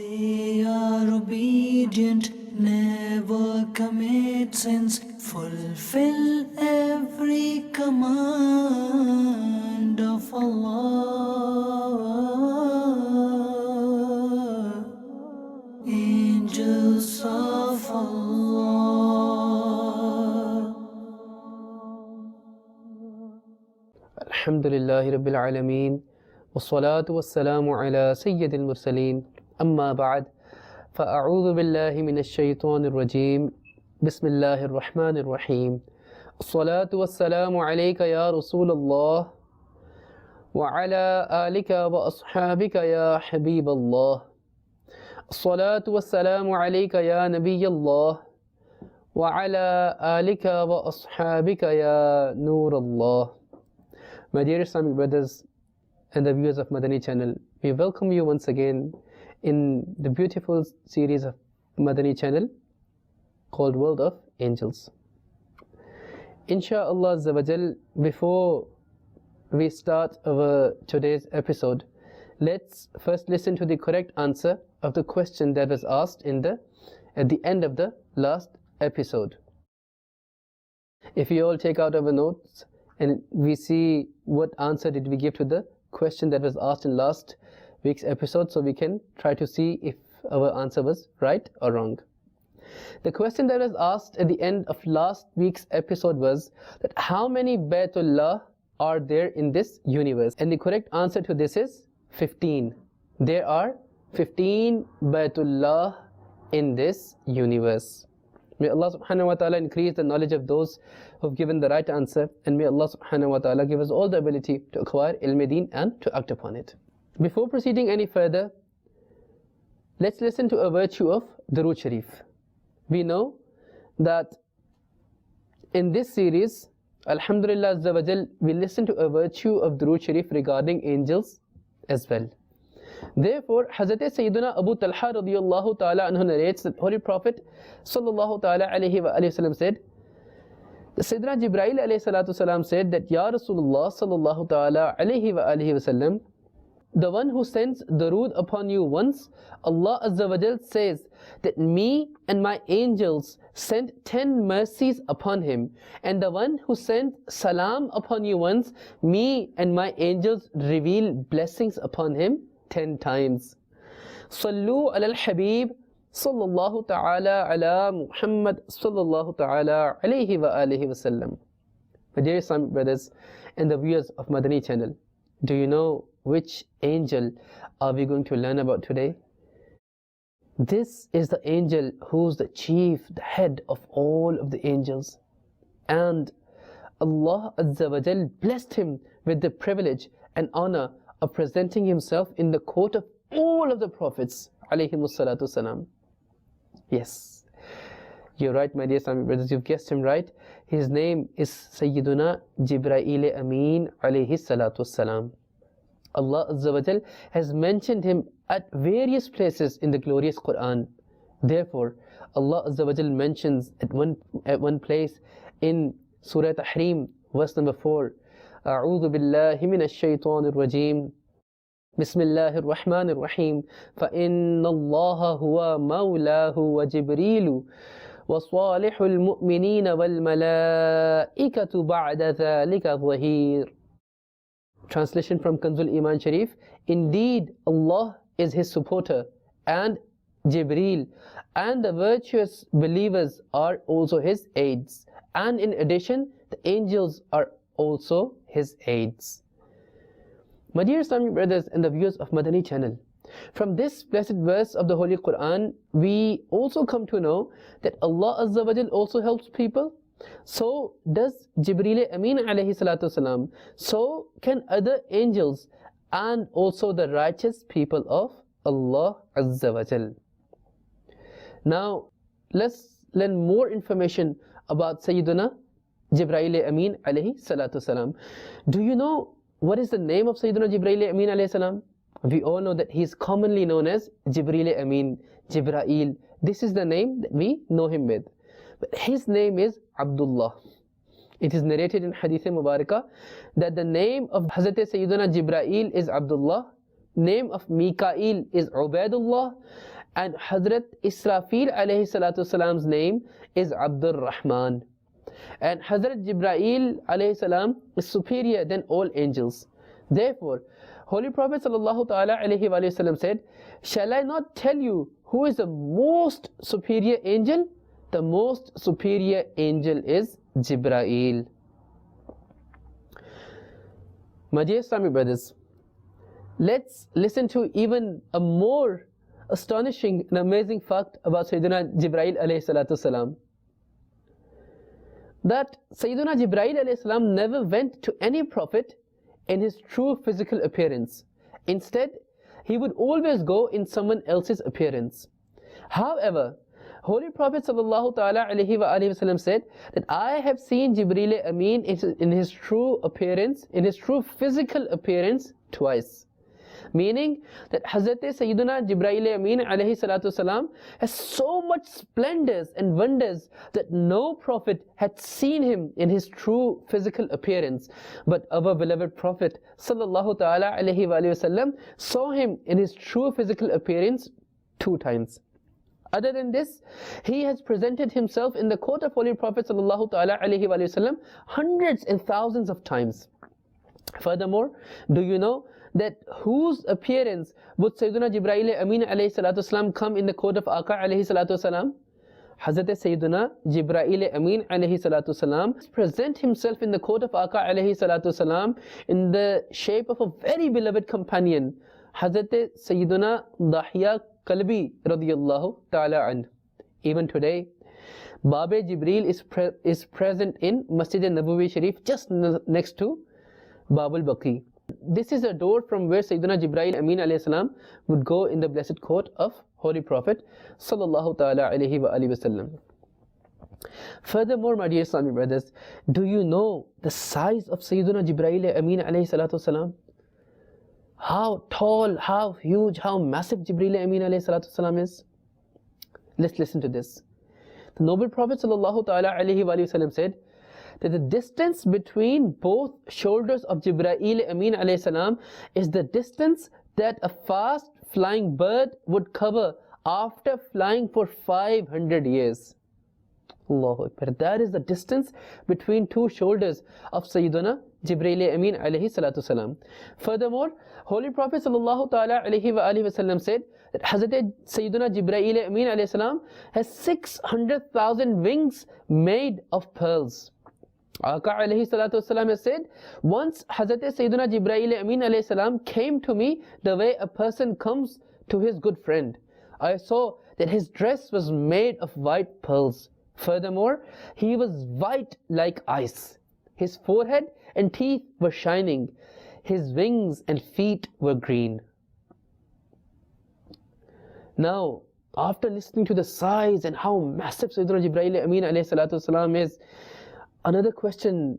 They are obedient, never commit sins, fulfill every command of Allah. Angels of Allah. Alhamdulillahi Rabbil Alameen. والصلاة والسلام على سيد المرسلين أما بعد فأعوذ بالله من الشيطان الرجيم بسم الله الرحمن الرحيم الصلاة والسلام عليك يا رسول الله وعلى آلك وأصحابك يا حبيب الله الصلاة والسلام عليك يا نبي الله وعلى آلك وأصحابك يا نور الله. My dear Islamic brothers and the viewers of Madani Channel, we welcome you once again in the beautiful series of Madani Channel called World of Angels. Insha'Allah Azza wa Jal, before we start our today's episode, let's first listen to the correct answer of the question that was asked at the end of the last episode. If you all take out our notes and we see what answer did we give to the question that was asked in last week's episode, so we can try to see if our answer was right or wrong. The question that was asked at the end of last week's episode was that how many Baytullah are there in this universe? And the correct answer to this is 15. There are 15 Baytullah in this universe. May Allah subhanahu wa ta'ala increase the knowledge of those who have given the right answer, and may Allah subhanahu wa ta'ala give us all the ability to acquire ilm-e-deen and to act upon it. Before proceeding any further, let's listen to a virtue of Durood Sharif. We know that in this series, Alhamdulillah Azza wa Jal, we listen to a virtue of Durood Sharif regarding angels as well. Therefore, Hazrat Sayyidina Abu Talha radiyallahu ta'ala anhu narrates that Holy Prophet sallallahu ta'ala alayhi wa sallam said, the Sayyidina Jibraeel alayhi salatu salam said that, Ya Rasulullah sallallahu ta'ala alayhi wa sallam, the one who sends Durood upon you once, Allah Azza wa Jal says that me and my angels sent 10 mercies upon him, and the one who sent salam upon you once, me and my angels reveal blessings upon him 10 times. Sallu ala al-Habib sallallahu ta'ala ala Muhammad sallallahu ta'ala alayhi wa alihi wa sallam. My dear Islamic brothers and the viewers of Madani Channel, do you know which angel are we going to learn about today? This is the angel who's the chief, the head of all of the angels. And Allah Azza wa Jal blessed him with the privilege and honor of presenting himself in the court of all of the prophets alayhimus salatu salam. Yes, you're right, my dear Islamic brothers, you've guessed him right. His name is Sayyiduna Jibraeel Ameen alayhi salatu salam. Allah Azza wa Jal has mentioned him at various places in the glorious Quran. Therefore, Allah Azza wa Jal mentions at one place in Surah Tahrim, verse number 4, أعوذ بالله من الشيطان الرجيم بسم الله الرحمن الرحيم فإن الله هو مولاه وجبريل وصالح المؤمنين والملائكة بعد ذلك ظهير. Translation from Kanzul Iman Sharif: indeed Allah is his supporter, and Jibraeel and the virtuous believers are also his aids, and in addition the angels are also his aids. My dear Islamic brothers and the viewers of Madani Channel, from this blessed verse of the Holy Quran, we also come to know that Allah Azza wa Jal also helps people. So does Jibraeel Ameen alayhi salatu salam. So can other angels and also the righteous people of Allah Azza wa Jal. Now let's learn more information about Sayyiduna Jibraeel Ameen alayhi salatu salam. Do you know what is the name of Sayyiduna Jibraeel Ameen alayhi salam? We all know that he is commonly known as Jibraeel Ameen, Jibraeel. This is the name that we know him with. But his name is Abdullah. It is narrated in Hadith Mubarakah that the name of Hazrat Sayyiduna Jibraeel is Abdullah, name of Mikael is Ubaidullah, and Hazrat Israfil alayhi salatu salam's name is Abdur Rahman. And Hazrat Jibraeel alayhi salam is superior than all angels. Therefore, Holy Prophet sallallahu ta'ala alayhi wa sallam said, shall I not tell you who is the most superior angel? The most superior angel is Jibraeel. My dear Islamic brothers, let's listen to even a more astonishing and amazing fact about Sayyidina Jibraeel alayhi salatu salam. That Sayyidina Jibraeel alayhi salam never went to any prophet in his true physical appearance. Instead, he would always go in someone else's appearance. However, Holy Prophet sallallahu ta'ala alayhi wa sallam said that I have seen Jibreel Amin in his true appearance, in his true physical appearance twice. Meaning that Hazrat Sayyidina Jibraeel Amin alayhi salatu salam has so much splendors and wonders that no prophet had seen him in his true physical appearance. But our beloved Prophet sallallahu ta'ala alayhi wa sallam saw him in his true physical appearance 2 times. Other than this, he has presented himself in the court of Holy Prophet sallallahu ta'ala alayhi wa sallam hundreds and thousands of times. Furthermore, do you know that whose appearance would Sayyidina Jibraeel Amin alayhi salatu salam come in the court of Aka alayhi salatu salam? Hazrat Sayyidina Jibraeel Amin alayhi salatu salam present himself in the court of Aka alayhi salatu salam in the shape of a very beloved companion, Hazrat Sayyidina Dahya Kalbi radiyallahu ta'ala an. Even today, Babe Jibreel is present in Masjid Nabawi Sharif just next to Babul Baqi. This is a door from where Sayyidina Jibraeel Amin alayhi salam would go in the blessed court of Holy Prophet sallallahu ta'ala alayhi wa sallam. Furthermore, my dear Islamic brothers, do you know the size of Sayyidina Jibraeel Amin alayhi salatu salam? How tall, how huge, how massive Jibraeel Amin alayhi salatu salam is? Let's listen to this. The noble Prophet sallallahu ta'ala alayhi wa sallam said that the distance between both shoulders of Jibraeel Amin alayhi salam is the distance that a fast flying bird would cover after flying for 500 years. Allahu Akbar. That is the distance between 2 shoulders of Sayyidina Jibraeel Amin alayhi salatu salam. Furthermore, Holy Prophet sallallahu ta'ala alayhi wa sallam said that Hazrat Sayyidina Jibraeel Amin alayhi salam has 600,000 wings made of pearls. Aka alayhi salatu salam has said, once Hazrat Sayyidina Jibraeel Amin alayhi salam came to me the way a person comes to his good friend. I saw that his dress was made of white pearls. Furthermore, he was white like ice. His forehead and teeth were shining. His wings and feet were green. Now, after listening to the size and how massive Sayyidina Jibraeel Amin alayhi salatu salam is, another question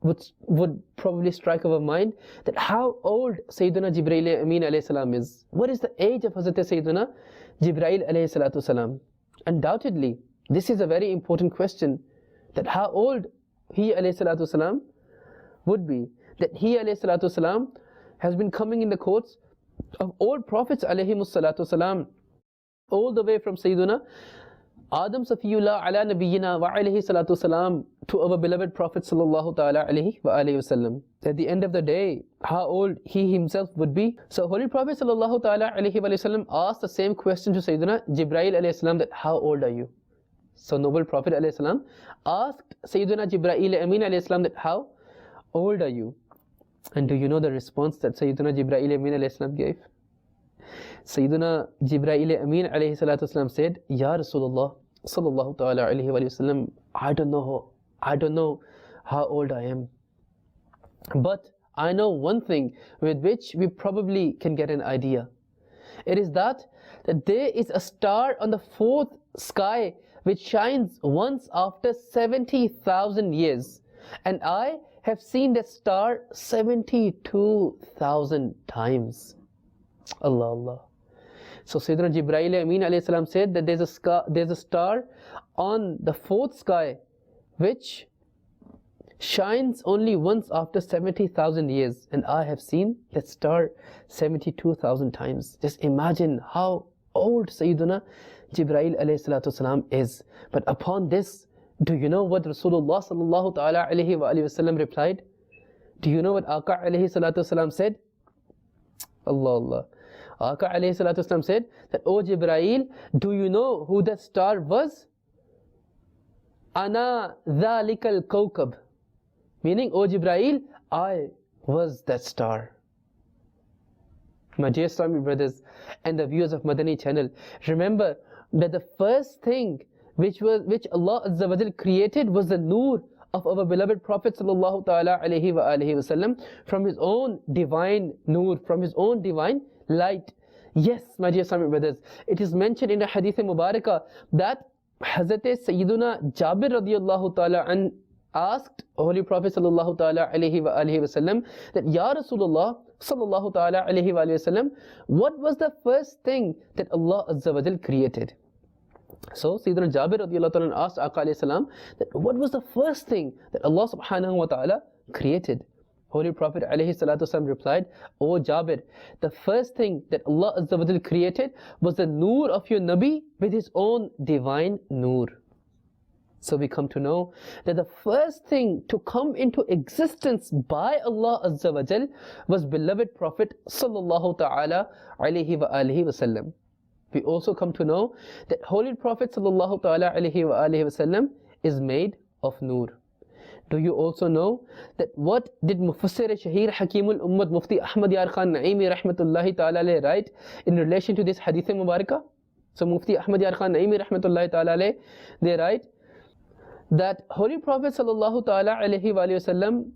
would probably strike our mind, that how old Sayyidina Jibraeel Amin alayhi salam is. What is the age of Hazrat Sayyidina Jibraeel alayhi salatu salam? Undoubtedly, this is a very important question, that how old he alayhi salatu salam would be. That he alayhi salatu salam has been coming in the courts of all prophets alayhi salatu salam, all the way from Sayyidina Adam Safiyullah ala nabiyyina wa alayhi salatu salam to our beloved Prophet sallallahu ta'ala alayhi wa alayhi wasallam. At the end of the day, how old he himself would be. So Holy Prophet sallallahu ta'ala alayhi wa sallam asked the same question to Sayyidina Jibraeel alayhi salam, that how old are you? So noble Prophet alayhi salam asked Sayyidina Jibraeel Amin alayhi salam that how old are you? And do you know the response that Sayyidina Jibraeel Amin alayhi salam gave? Sayyidina Jibraeel Amin alayhi salatu salam said, Ya Rasulullah sallallahu ta'ala alayhi wa sallam, I don't know how old I am. But I know one thing with which we probably can get an idea. It is that there is a star on the 4th sky which shines once after 70,000 years. And I have seen that star 72,000 times. Allah Allah. So Sayyidina Jibraeel Amin alayhi salam said that there's a star on the 4th sky which shines only once after 70,000 years, and I have seen that star 72,000 times. Just imagine how old Sayyiduna Jibraeel alayhi salatu wasalam is. But upon this, do you know what Rasulullah sallallahu ta'ala alayhi wa wasallam replied? Do you know what Aqā alayhi salatu wasalam said? Allah Allah. Aqā alayhi salatu wasalam said that, O Jibraeel, do you know who that star was? Ana dhalikal kawkab. Meaning, O Jibraeel, I was that star. My dear Islamic brothers and the viewers of Madani Channel, remember that the first thing which Allah Azza wa Jal created was the noor of our beloved Prophet sallallahu ta'ala alayhi wa alihi wasallam, from his own divine noor, from his own divine light. Yes, my dear Islamic brothers, it is mentioned in the Hadith Mubarakah that Hazrat Sayyiduna Jabir radiyallahu ta'ala an asked Holy Prophet sallallahu ta'ala alayhi wa alihi wasallam that, Ya Rasulullah sallallahu ta'ala alayhi wa alihi wasallam, what was the first thing that Allah Azza wa Jal created? So Sayyidina Jabir radiyallahu ta'ala asked Aqā alayhi salam that what was the first thing that Allah subhanahu wa ta'ala created? Holy Prophet alayhi salatu wasalam replied, O Jabir, the first thing that Allah Azza wa Jal created was the noor of your Nabi with his own divine noor. So we come to know that the first thing to come into existence by Allah Azza wa Jal was beloved Prophet sallallahu ta'ala alayhi wa alihi wasallam. We also come to know that Holy Prophet sallallahu ta'ala alayhi wa alihi wasallam is made of noor. Do you also know that what did Mufassir Shahir Hakimul Ummad Mufti Ahmad Yar Khan Naimi rahmatullahi ta'ala alayhi write in relation to this Hadith Mubarakah? So Mufti Ahmad Yar Khan Naimi rahmatullahi ta'ala alayhi, they write that Holy Prophet sallallahu ta'ala alayhi wa sallam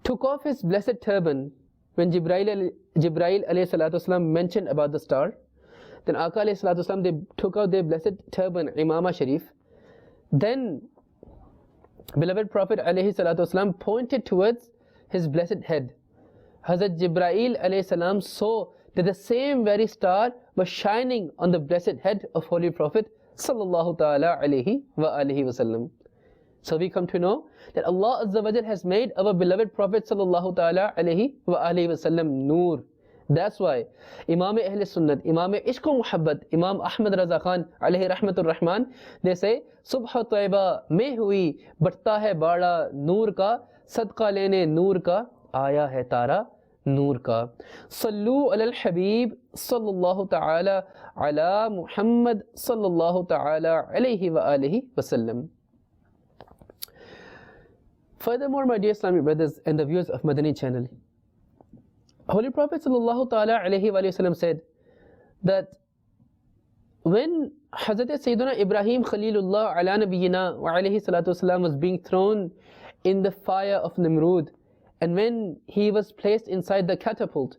took off his blessed turban when Jibraeel alayhi salatu wasalam mentioned about the star. Then Aqā alayhi salatu wasalam, they took out their blessed turban, Imama Sharif. Then beloved Prophet alayhi salatu wasalam pointed towards his blessed head. Hazrat Jibraeel alayhi salam saw that the same very star was shining on the blessed head of Holy Prophet sallallahu ta'ala alayhi wa alihi wasallam. So we come to know that Allah Azza wa Jal has made our beloved Prophet sallallahu ta'ala alayhi wa alihi wasallam noor. That's why Imam Ahl Sunnat, Imam Ishq Muhabbat, Imam Ahmad Raza Khan alayhi rahmatur rahman, they say, Subha Taiba mein hui batta hai bada noor ka, sadqa lene noor ka, aaya hai tara noor ka. Sallu alal Habib sallallahu ta'ala ala Muhammad sallallahu ta'ala alayhi wa alihi wasallam. Furthermore, my dear Islamic brothers and the viewers of Madani Channel, Holy Prophet sallallahu ta'ala alayhi wa sallam said that when Hazrat Sayyiduna Ibrahim Khalilullah ala nabiyyina wa alayhi salatu wasalam was being thrown in the fire of Nimrud, and when he was placed inside the catapult,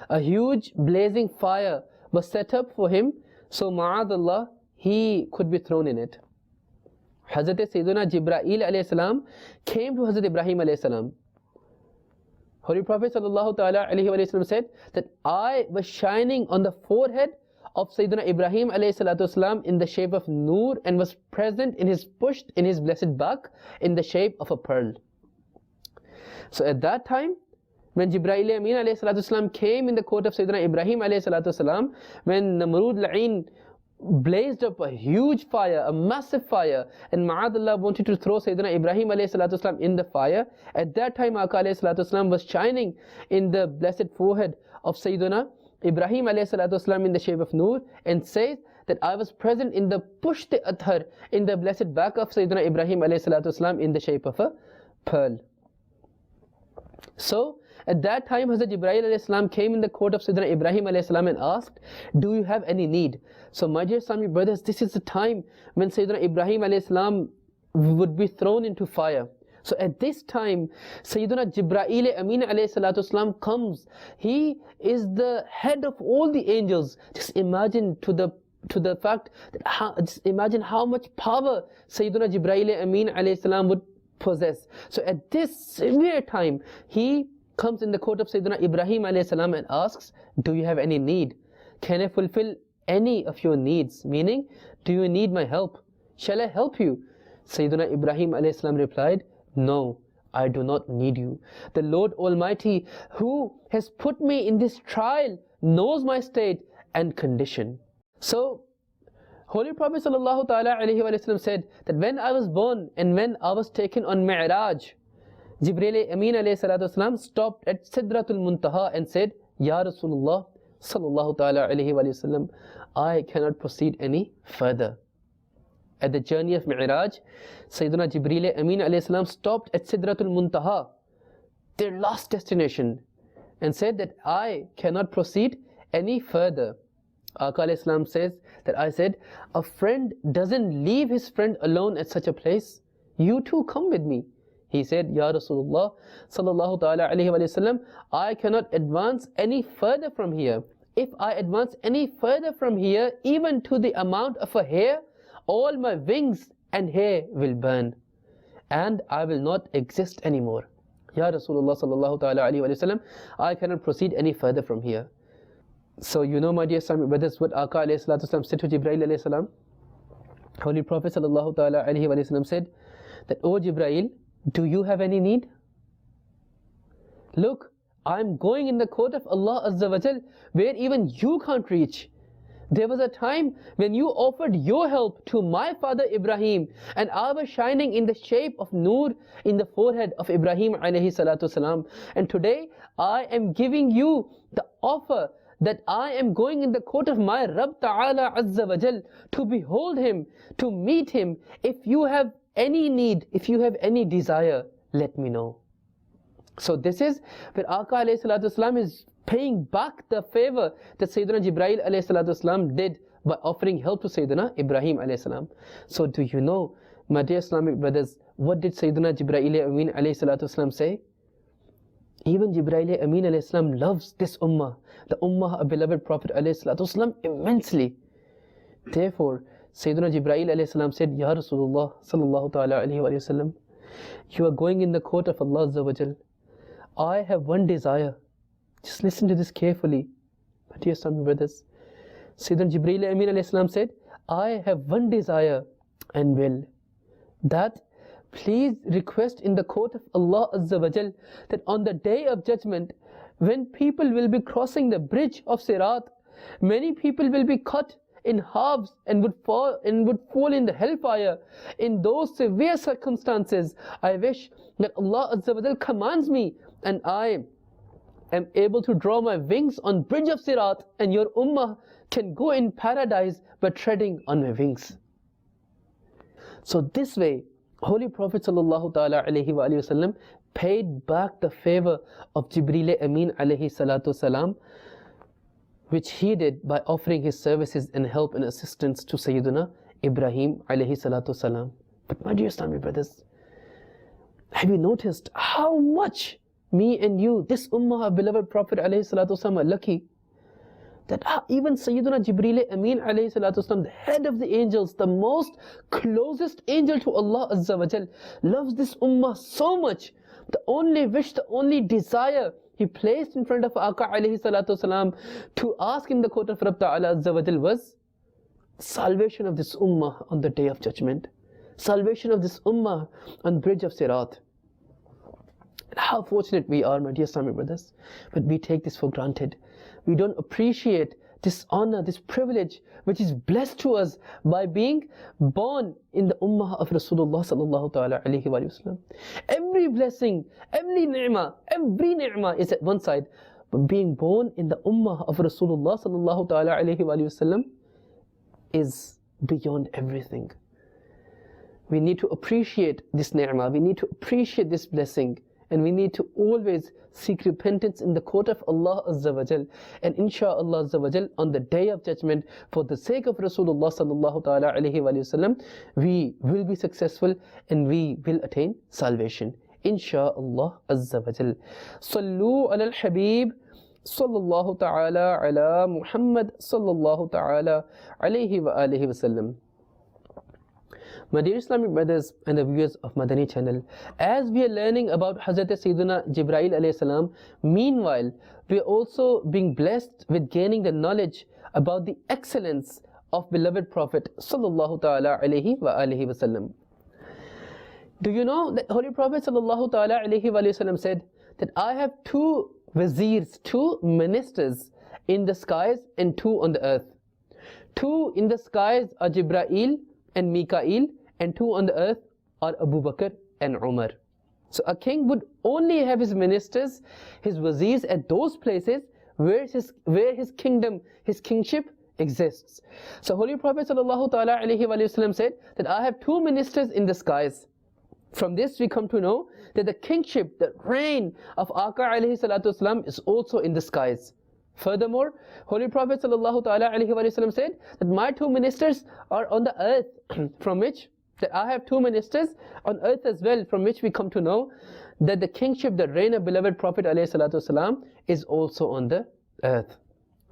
a huge blazing fire was set up for him, so ma'adallah, he could be thrown in it. Hazrat Sayyiduna Jibraeel alayhi salam came to Hazrat Ibrahim alayhi salam. Holy Prophet sallallahu ta'ala alayhi wa sallam said that I was shining on the forehead of Sayyidina Ibrahim alayhi salatu wasalam in the shape of noor, and was present in his pushed in his blessed back in the shape of a pearl. So at that time, when Jibraeel Amin alayhi salatu wasalam came in the court of Sayyidina Ibrahim alayhi salatu wasalam, when Namrud La'in blazed up a huge fire, a massive fire, and Ma'adallah wanted to throw Sayyidina Ibrahim alayhi salatu wasalam in the fire, at that time Aqā alayhi salatu wasalam was shining in the blessed forehead of Sayyidina Ibrahim alayhi salatu wasalam in the shape of noor, and says that I was present in the pushte athar, in the blessed back of Sayyidina Ibrahim alayhi salatu wasalam in the shape of a pearl. So at that time Hazrat Jibraeel alayhi salam came in the court of Sayyidina Ibrahim alayhi salam and asked, do you have any need? So my dear Islamic brothers, this is the time when Sayyidina Ibrahim alayhi salam would be thrown into fire. So at this time, Sayyidina Jibraeel Amin alayhi salatu salam comes. He is the head of all the angels. Just imagine to the fact that just imagine how much power Sayyidina Jibraeel Amin alayhi salam would possess. So at this severe time, he comes in the court of Sayyidina Ibrahim alayhi salam and asks, do you have any need? Can I fulfill any of your needs? Meaning, do you need my help? Shall I help you? Sayyidina Ibrahim alayhi salam replied, No, I do not need you. The Lord Almighty, who has put me in this trial, knows my state and condition. So, Holy Prophet ﷺ said that when I was born and when I was taken on Mi'raj, Jibraeel Amin ﷺ stopped at Sidratul Muntaha and said, Ya Rasulullah sallallahu ta'ala alayhi wa sallam, I cannot proceed any further. At the journey of Mi'raj, Sayyidina Jibraeel Amin ﷺ stopped at Sidratul Muntaha, their last destination, and said that I cannot proceed any further. Aqā alayhi salam says that I said, a friend doesn't leave his friend alone at such a place. You too come with me. He said, Ya Rasulullah sallallahu ta'ala alayhi wa sallam, I cannot advance any further from here. If I advance any further from here, even to the amount of a hair, all my wings and hair will burn, and I will not exist anymore. Ya Rasulullah sallallahu ta'ala alayhi wa sallam, I cannot proceed any further from here. So you know, my dear Islamic brothers, what Aqā alayhi salatu wasalam said to Jibraeel alayhi salam. Holy Prophet sallallahu ta'ala alayhi wa sallam said that, O Jibraeel, do you have any need? Look, I'm going in the court of Allah Azza wa Jal, where even you can't reach. There was a time when you offered your help to my father Ibrahim, and I was shining in the shape of Noor in the forehead of Ibrahim alayhi salatu salam. And today I am giving you the offer that I am going in the court of my Rabb Ta'ala Azza wa Jal to behold him, to meet him. If you have any need, if you have any desire, let me know. So this is where Aqā alayhi salatu wasalam is paying back the favor that Sayyidina Jibraeel alayhi salatu wasalam did by offering help to Sayyidina Ibrahim alayhi salam. So do you know, my dear Islamic brothers, what did Sayyidina Jibraeel Amin alayhi salatu wasalam say? Even Jibraeel Amin alayhi salam loves this ummah, the ummah of beloved Prophet alayhi salatu wasalam, immensely. Therefore, Sayyidina Jibraeel alayhi salam said, Ya Rasulullah sallallahu ta'ala alayhi wa sallam, you are going in the court of Allah Azza wa Jal. I have one desire. Just listen to this carefully, my dear Islamic brothers. Sayyidina Jibraeel Amin alayhi salam said, I have one desire and will, that please request in the court of Allah Azza wa Jal that on the day of judgment, when people will be crossing the bridge of Sirat, many people will be cut in halves and would fall in the hellfire. In those severe circumstances, I wish that Allah Azza wa Jal commands me, and I am able to draw my wings on bridge of Sirat, and your ummah can go in paradise by treading on my wings. So this way, Holy Prophet sallallahu ta'ala alayhi wa sallam paid back the favor of Jibraeel Amin alayhi salatu salam, which he did by offering his services and help and assistance to Sayyidina Ibrahim alayhi salatu salam. But my dear Islamic brothers, have you noticed how much me and you, this ummah of beloved Prophet alayhi salatu salam, are lucky that even Sayyidina Jibraeel Amin alayhi salatu salam, the head of the angels, the most closest angel to Allah Azza wa Jal, loves this ummah so much. The only wish, the only desire he placed in front of Aqā alayhi salatu salam to ask in the court of Rabb Ta'ala Azza wa Jal was salvation of this ummah on the day of judgment, salvation of this ummah on the bridge of Sirat. And how fortunate we are, my dear Islamic brothers, but we take this for granted. We don't appreciate this honor, this privilege which is blessed to us by being born in the ummah of Rasulullah sallallahu ta'ala alayhi wa sallam. Every blessing, every ni'mah is at one side, but being born in the ummah of Rasulullah sallallahu ta'ala alayhi wa sallam is beyond everything. We need to appreciate this ni'mah, we need to appreciate this blessing, and we need to always seek repentance in the court of Allah Azza wa Jal. And insha'Allah Azza wa Jal, on the day of judgment, for the sake of Rasulullah sallallahu ta'ala alayhi wa sallam, we will be successful and we will attain salvation. Insha'Allah Azza wa Jal. Sallu ala al-Habib sallallahu ta'ala ala Muhammad sallallahu ta'ala alayhi wa alihi wa sallam. My dear Islamic brothers and the viewers of Madani Channel, as we are learning about Hazrat Sayyidina Jibraeel alayhi salam, meanwhile we are also being blessed with gaining the knowledge about the excellence of beloved Prophet sallallahu ta'ala alayhi wa alihi wa sallam. Do you know that Holy Prophet sallallahu ta'ala alayhi wa sallam said that I have two viziers, two ministers in the skies and two on the earth. Two in the skies are Jibraeel and Mikael, and two on the earth are Abu Bakr and Umar. So a king would only have his ministers, his viziers at those places where his kingdom, his kingship exists. So Holy Prophet sallallahu ta'ala alayhi wa sallam said that I have two ministers in the skies. From this we come to know that the kingship, the reign of Aka alayhi salatu wasalam is also in the skies. Furthermore, Holy Prophet sallallahu ta'ala alayhi wa sallam said that my two ministers are on the earth, from which that I have two ministers on earth as well, from which we come to know that the kingship, the reign of beloved Prophet alayhi salatu wasalam is also on the earth.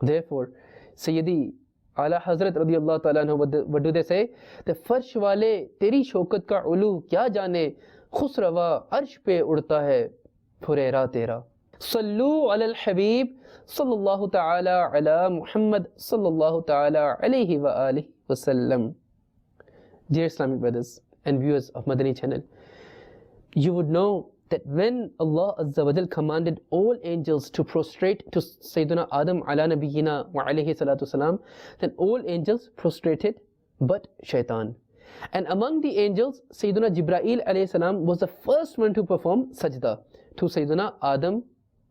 Therefore, Sayyidi Ala Hazrat radiyallahu ta'ala anhu, what do they say? The farsh wale teri shokat ka ulu kya jane, khusrawa arsh pe udta hai phurera tera. Sallu ala al-habib sallallahu ta'ala ala Muhammad sallallahu ta'ala alayhi wa alihi wa sallam. Dear Islamic brothers and viewers of Madani Channel, you would know that when Allah Azza wa Jal commanded all angels to prostrate to Sayyidina Adam ala nabiyyina wa alayhi salatu salam, then all angels prostrated but shaitan. And among the angels, Sayyidina Jibraeel alayhi salam was the first one to perform sajda to Sayyidina Adam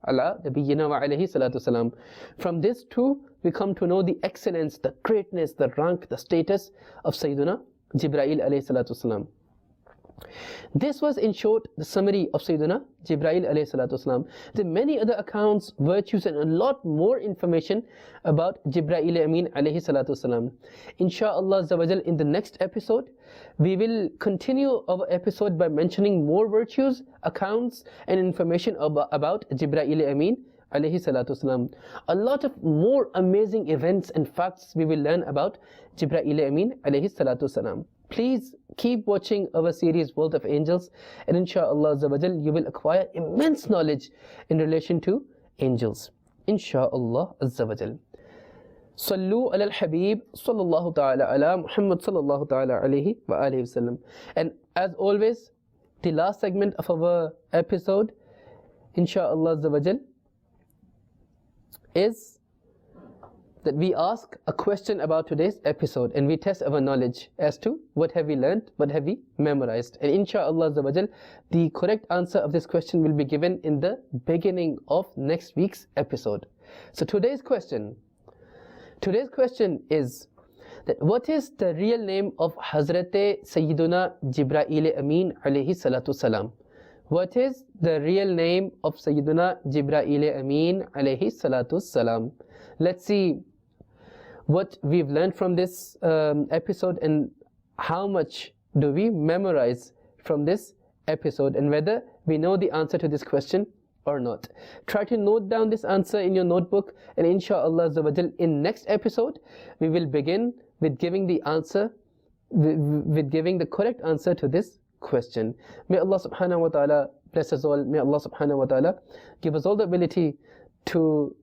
ala nabiyyina wa alayhi salatu salam. From this too, we come to know the excellence, the greatness, the rank, the status of Sayyidina Jibraeel alayhi salatu salam. This was in short the summary of Sayyidina Jibraeel alayhi salatu wasalam. There are many other accounts, virtues and a lot more information about Jibraeel Amin alayhi salatu wasalam. Insha'Allah Azza wa Jal, in the next episode, we will continue our episode by mentioning more virtues, accounts and information about Jibraeel Amin alayhi salatu wasalam. A lot of more amazing events and facts we will learn about Jibraeel Amin alayhi salatu wasalam. Please keep watching our series World of Angels, and insha'Allah Azza wa Jal, you will acquire immense knowledge in relation to angels. Insha'Allah Azza wa Jal. Sallu ala al-Habib sallallahu ta'ala ala Muhammad sallallahu ta'ala alayhi wa alihi wasallam. And as always, the last segment of our episode, insha'Allah Azza wa Jal, is that we ask a question about today's episode and we test our knowledge as to what have we learned, what have we memorized. And insha'Allah Azza wa Jal, the correct answer of this question will be given in the beginning of next week's episode. So today's question is that what is the real name of Hazrat Sayyiduna Jibraeel Amin alayhi salatu salam? What is the real name of Sayyiduna Jibraeel Amin alayhi salatu salam? Let's see what we've learned from this episode and how much do we memorize from this episode, and whether we know the answer to this question or not. Try to note down this answer in your notebook, and insha'Allah Azza wa Jal, in next episode we will begin with giving the answer, with giving the correct answer to this question. May Allah subhanahu wa ta'ala bless us all. May Allah subhanahu wa ta'ala give us all the ability to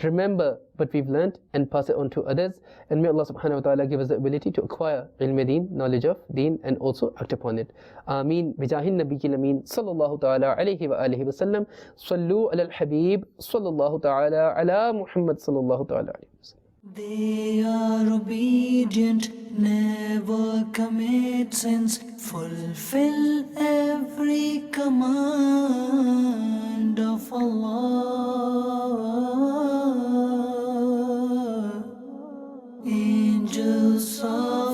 remember what we've learned and pass it on to others, and may Allah subhanahu wa ta'ala give us the ability to acquire ilm deen, knowledge of deen, and also act upon it. Ameen bijahin nabiyil ameen sallallahu ta'ala alayhi wa alihi wa sallam. Sallu ala al-habib sallallahu ta'ala ala Muhammad sallallahu ta'ala alayhi wa sallam. They are obedient, never commit sins, fulfill every command of Allah. Angels are